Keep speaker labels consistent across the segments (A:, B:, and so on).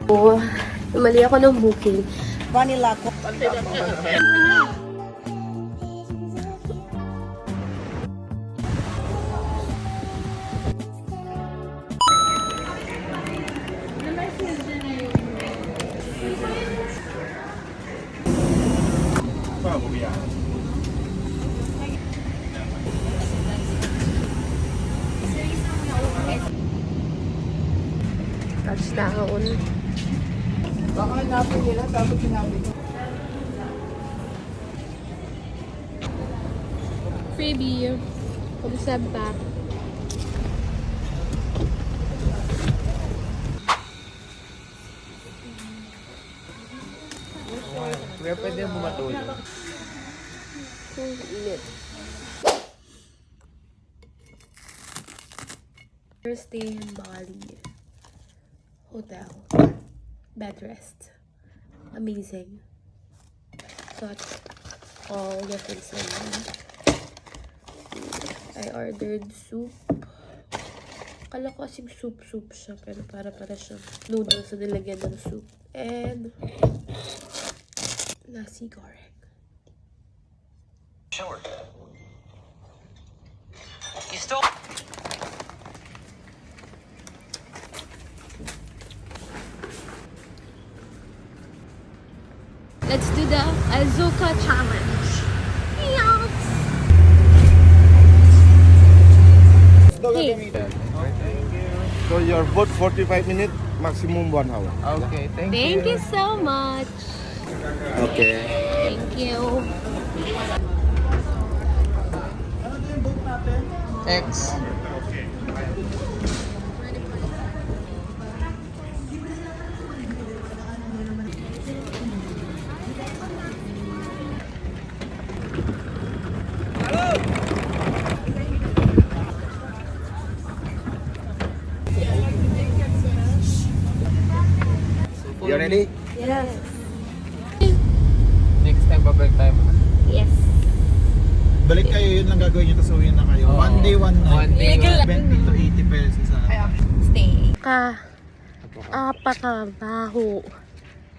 A: Oh, mali ako ng booking.
B: Vanilla ko.
A: Touchdown.
B: Baka hanapin nila, tapos sinabi ko.
A: Freebie. Kumusta ba?
C: Kaya pwede mo matulog.
A: Init. First day in Bali. Hotel. Bed rest. Amazing. Got all the things I need. I ordered soup. Akala ko kasing soup siya, pero para siyang noodles na nilagyan ng soup. And nasi goreng.
D: Sure. You still.
A: Let's do the Azuka challenge. Yes. Hey.
E: So your boat 45 minutes, maximum 1 hour.
C: Okay, thank
A: Thank
C: you.
A: you so much.
E: Okay.
A: Thank you.
C: X.
E: You ready?
A: Yes.
C: Next time, babalik tayo.
A: Yes.
B: Balik kayo, yun lang gagawin nyo, tapos uwi na kayo.
C: Oo.
B: One day, one night.
C: One day, one
B: 20 to 80 pesos sa
A: Stay. Apakabaho.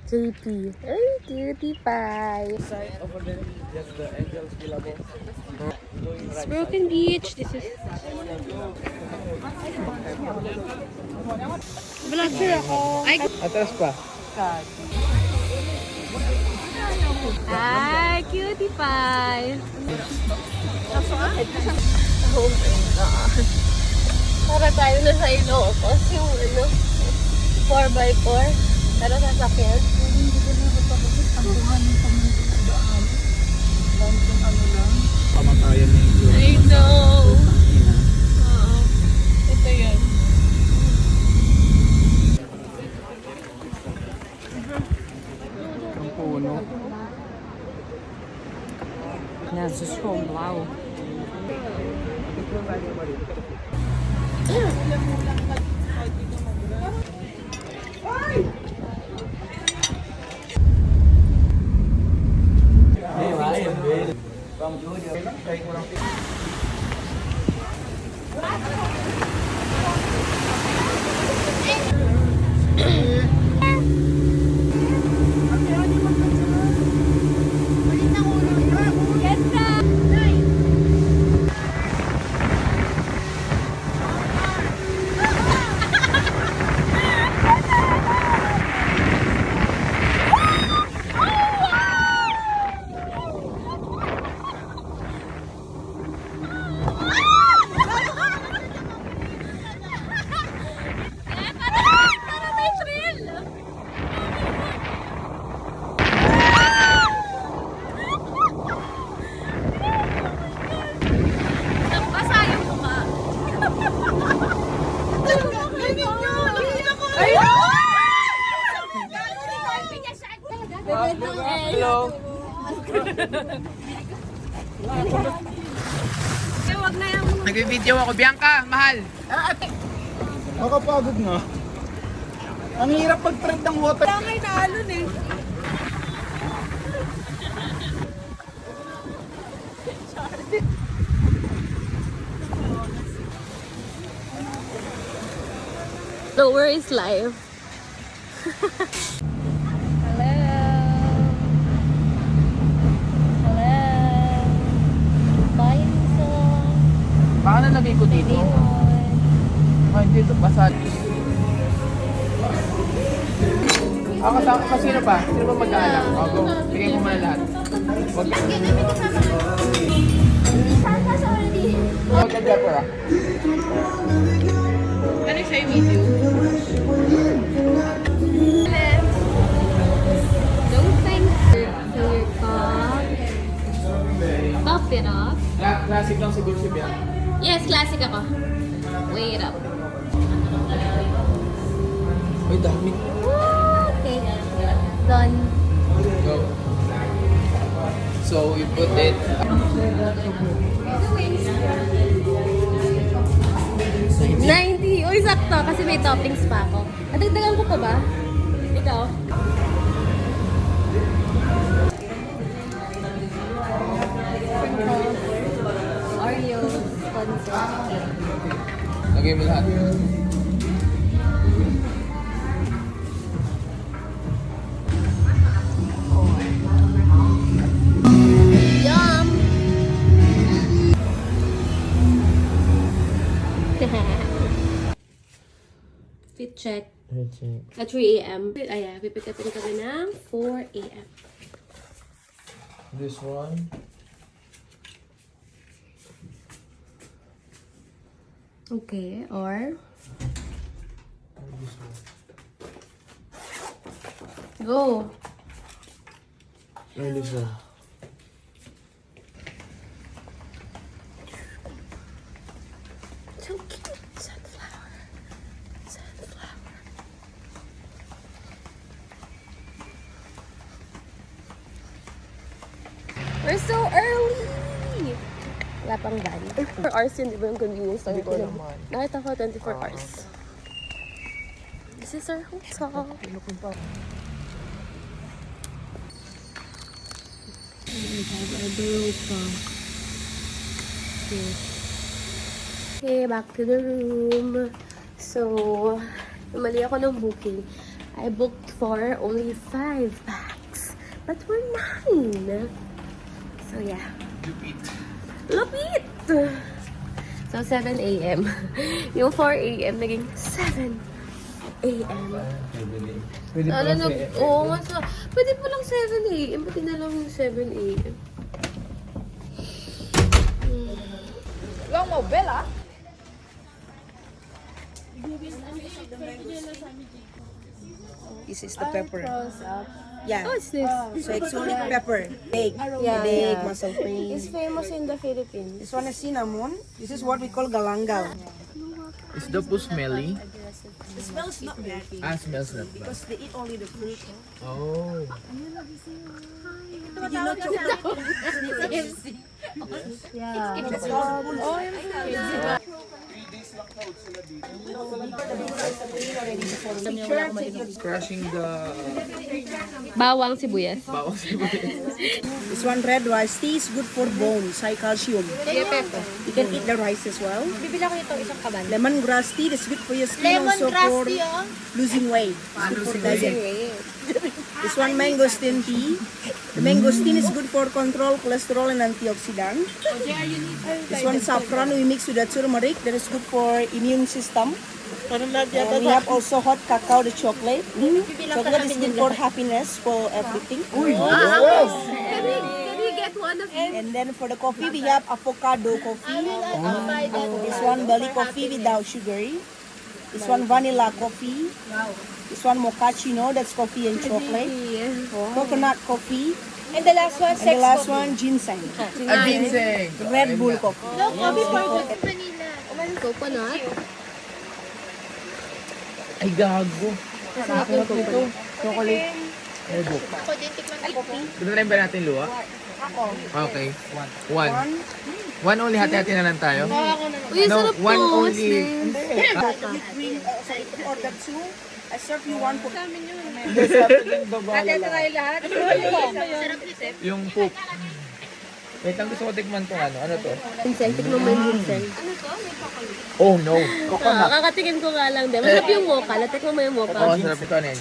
A: JP. Ay, cutie pie.
C: Over there, just the angels below.
A: It's Broken Beach. This is... Vlogger ako. Ay,
C: Atras pa.
A: ay, cutie pie. Oh my God. Para tayo na sa Ilocos. Yung ano, 4x4. Pero sasakyan.
B: Kamatayan na yung
A: I know. Oo. Ito yun.
C: Ang puno. Yan, susong, wow. Hello. Nag-video ako. Bianca, mahal.
B: Makapagod na. Ang hirap pag-tread ng water. Kaya ngay naalon eh.
A: Lower is live. Hello. Hello. Bye, song.
C: Baka nalagay ko dito. Ay, dito, basag. Sino pa? Sino pa mag-aalam? O, go. Bigay mo muna lahat. Huwag ka pepper ah.
A: Ano siya yung video? Don't think to your cup. Top it up.
C: Classic lang siguro si Bianca.
A: Yes, classic ako. Wait up.
C: Ay, dami.
A: Okay. Done.
C: Go. So, we put it.
A: 90. Uy, sakto. Kasi may toppings pa ako. Dagdagan ko pa ba? Ikaw? Oreo. Sponsor.
C: Lagay mo lahat.
A: Yum! Fit check. At 3 a.m. Ayan, pipick upin kami ng 4 a.m.
C: This one.
A: Okay, or... Go!
E: Or this one.
A: So cute. Sunflower. Sunflower. We're so early! Wala pang van. 24 hours yun, di ba yung convenience store?
C: Hindi ko alam man.
A: Nakita ko 24 hours. This is our hotel. Okay, back to the room. So, mali ako ng booking. I booked for only 5 bags. But we're 9. So, yeah. Lupit! So, 7 a.m. Yung 4 a.m. naging 7 a.m.
C: Pwede pa lang si...
A: Oo nga sa... Pwede pa lang 7 a.m. Pati na lang yung 7 a.m.
B: Long mo, Bella.
D: This is the pepper. Yeah.
A: Oh, it's this.
D: So exotic pepper. Bake.
A: Yeah,
D: Bake,
A: yeah.
D: muscle cream.
A: It's famous in the Philippines.
D: This one is cinnamon. This is what we call galangal.
C: Is the po smelly?
D: The smell is not bad
C: Smells not bad.
D: because they eat only the fruit.
C: Oh.
D: Did you know
C: Crushing the...
A: Bawang sibuyas.
C: Bawang sibuyas.
D: This one red rice tea is good for bones, high calcium. You can eat the rice as well.
A: Bibili ko ito isang kaban.
D: Lemongrass tea is good for your skin, also for losing weight. It's good for diet. This one mangosteen tea. The mangosteen is good for control cholesterol and antioxidant. This one saffron we mix with the turmeric. That is good for immune system. And we have also hot cacao, the chocolate. Chocolate is good for happiness, for everything.
A: Can we get one of these?
D: And then for the coffee, we have avocado coffee. This one Bali coffee without sugar. This one vanilla coffee. This one mochaccino, that's coffee and chocolate. Coconut coffee.
A: And the last one,
D: And the last one, ginseng.
C: A ginseng.
D: Red Bull coffee.
A: Coffee for Manila. Coconut.
C: Ay, gago. Sarap ito. Chocolate. Ego. Gusto ba natin luwa? Okay. One. One only, hati-hati na lang tayo.
A: Uy,
C: No,
A: sarap
C: one
A: po.
C: only.
D: Between, so if you order two, I serve you one for
C: Yung poop. Wait lang, gusto ko tikman to ano. Ano to?
A: Ginseng, tikman mo yung ginseng.
C: Oh no.
A: Kakatikin ko nga lang din. Masarap yung mocha. Natikman mo yung mocha.
C: Oo, sarap ito. Ano yan?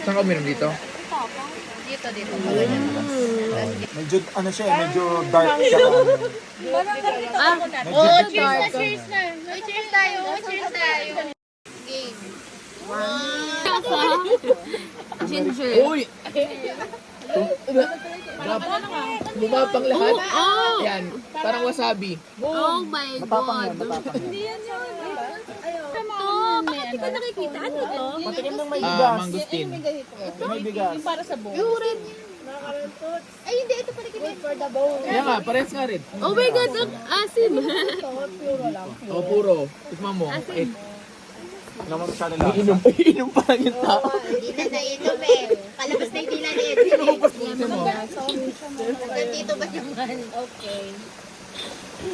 C: Saan ka uminom dito?
E: Medyo, ano siya, medyo dark siya.
A: Oh, dark.
F: Cheers na. Cheers tayo. Cheers tayo. Game.
A: Ginger.
C: Uy! Bumapang lahat.
A: Oh!
C: Yan, parang wasabi.
A: Oh my God. Ito, bakit di ko nakikita? Ano to?
E: Patikim ng may
C: Mangustin.
E: May bigas.
F: Ay, hindi. Ito pala kami.
C: Yan nga, parehas nga rin.
A: Oh my God, ang asim.
C: O, puro. Tikman mo. Eh,
E: Naman siya nila.
C: iinom pa lang yung tao.
F: Hindi na nainom eh. Palabas na yung dila ni Edwin. Hanggang dito ba naman? Okay.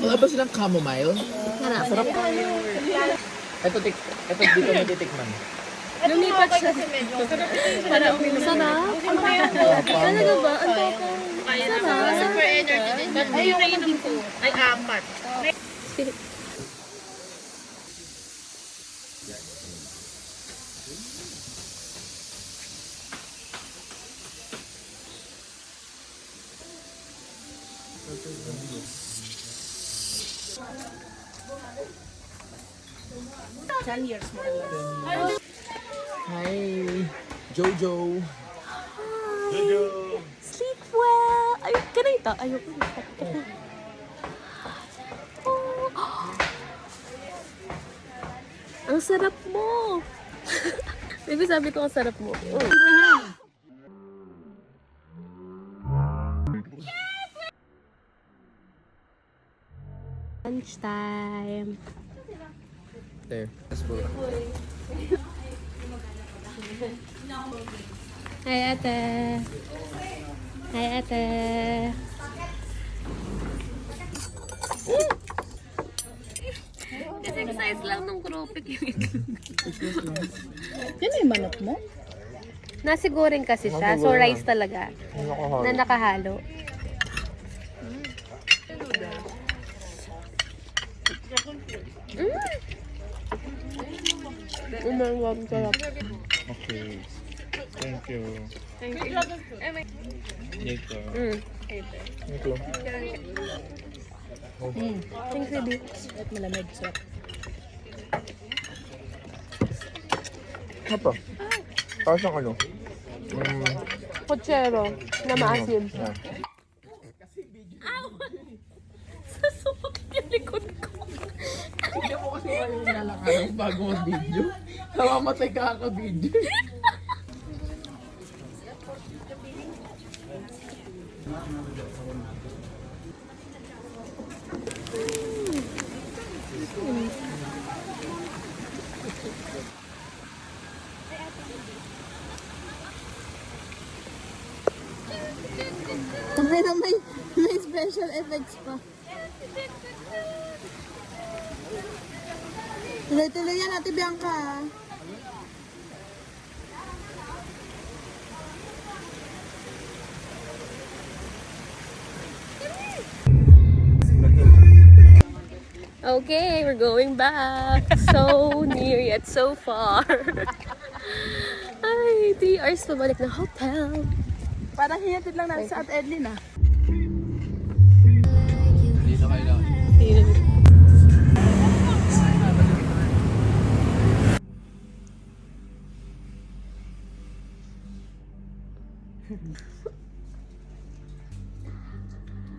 C: Wala ba silang chamomile?
A: Sarap.
C: Ito dito natitikman.
A: Lumipat siya. Para uminom. Sarap. Talaga ba? Ang tapang. Sarap.
F: Super energy din. Ay, yung nainom ko. Ay, 4.
C: Hi, Jojo.
A: Sleep well. Ayun ka na ito. Ayoko na. Ang sarap mo. Baby, sabi ko ang sarap mo. Lunch time.
C: There. Let's go.
A: Hi, ate. Hi, ate. Kasi size lang nung cropik yung itlog.
D: Yan yung manok mo?
A: Nasigurin kasi siya, so rice talaga. Na nakahalo. Umangwag, sarap.
E: Okay. Thank you. Dito.
C: Ito.
A: Thanks, baby.
D: At malamig. Sarap.
C: Ano pa? Tapos ang ano?
A: Kutsero na maasim.
C: Yeah.
A: Sasubok yung likod ko.
C: Hindi mo kasi kayo nalakaran bago mag-video. Namamatay ka kaka-video.
D: May special effects pa. Tuloy-tuloy yan, Ate Bianca.
A: Okay, we're going back. So near yet so far. Ay, 3 hours pabalik ng hotel.
D: Parang hinatid lang natin sa Ate Edlin ah.
C: Dito kayo lang.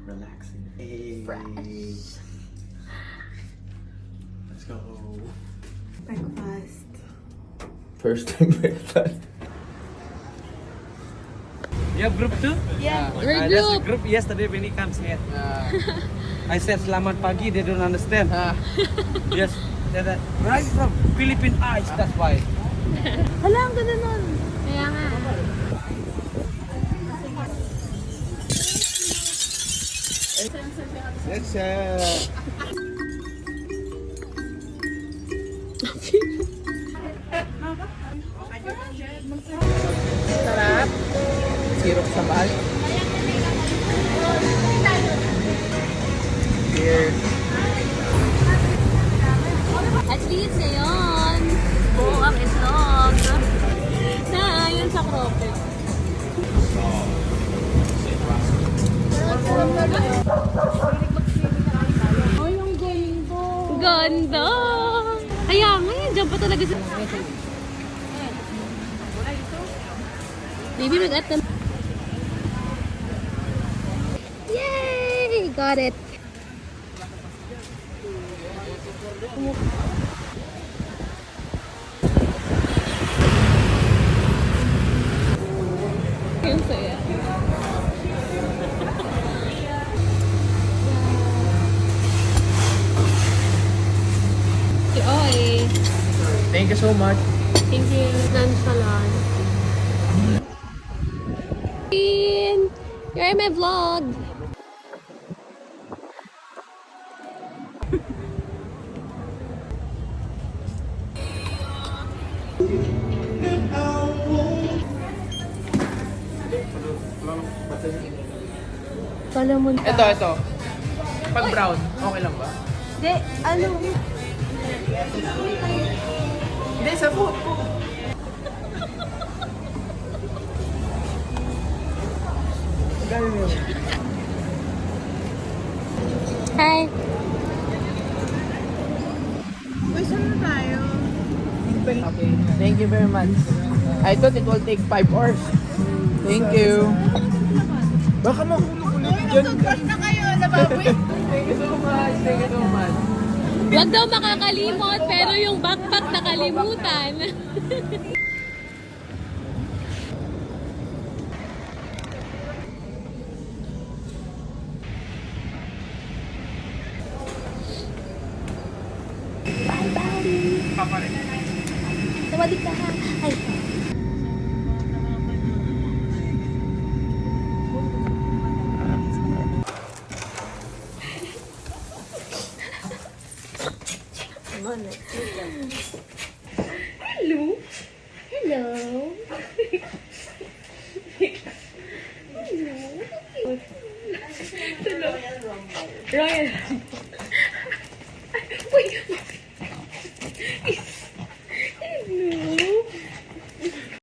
E: Relaxing. Hey. Fresh. Let's go.
D: Breakfast.
C: First time breakfast.
B: You have group too?
D: Yeah.
A: We're
B: There's a
A: group.
B: group yesterday when he comes here. I said selamat pagi, they don't understand. Yes. That right from Philippine eyes, that's why.
D: Hala, ang ganda nun.
A: Kaya nga.
E: Let's
D: Sarap.
C: syrup sa bahal. Here.
A: At least ngayon, buo ang itlog. Na, yun sa croquet.
F: Ay, ang ganda.
A: Ganda! Kaya nga, dyan pa talaga sa... Maybe mag-at them. Yay! Got it! Yung saya. Si Oy.
C: Thank you so much.
A: Thank you. Nonchalant. You're in my vlog. Palamon ka.
C: Ito. Pag brown, okay lang ba?
A: Hindi, ano?
C: Hindi, sa food ko.
A: Hi.
C: Okay, thank you very much. I thought it will take 5 hours. Thank you. Baka mahulog ulit dyan.
F: Na kayo, nabawi.
C: Thank you so much. Thank you so much.
A: Wag daw makakalimot, pero yung backpack nakalimutan. Sawadee ka ha. Ay. Hello. Hello. Hello. Royal.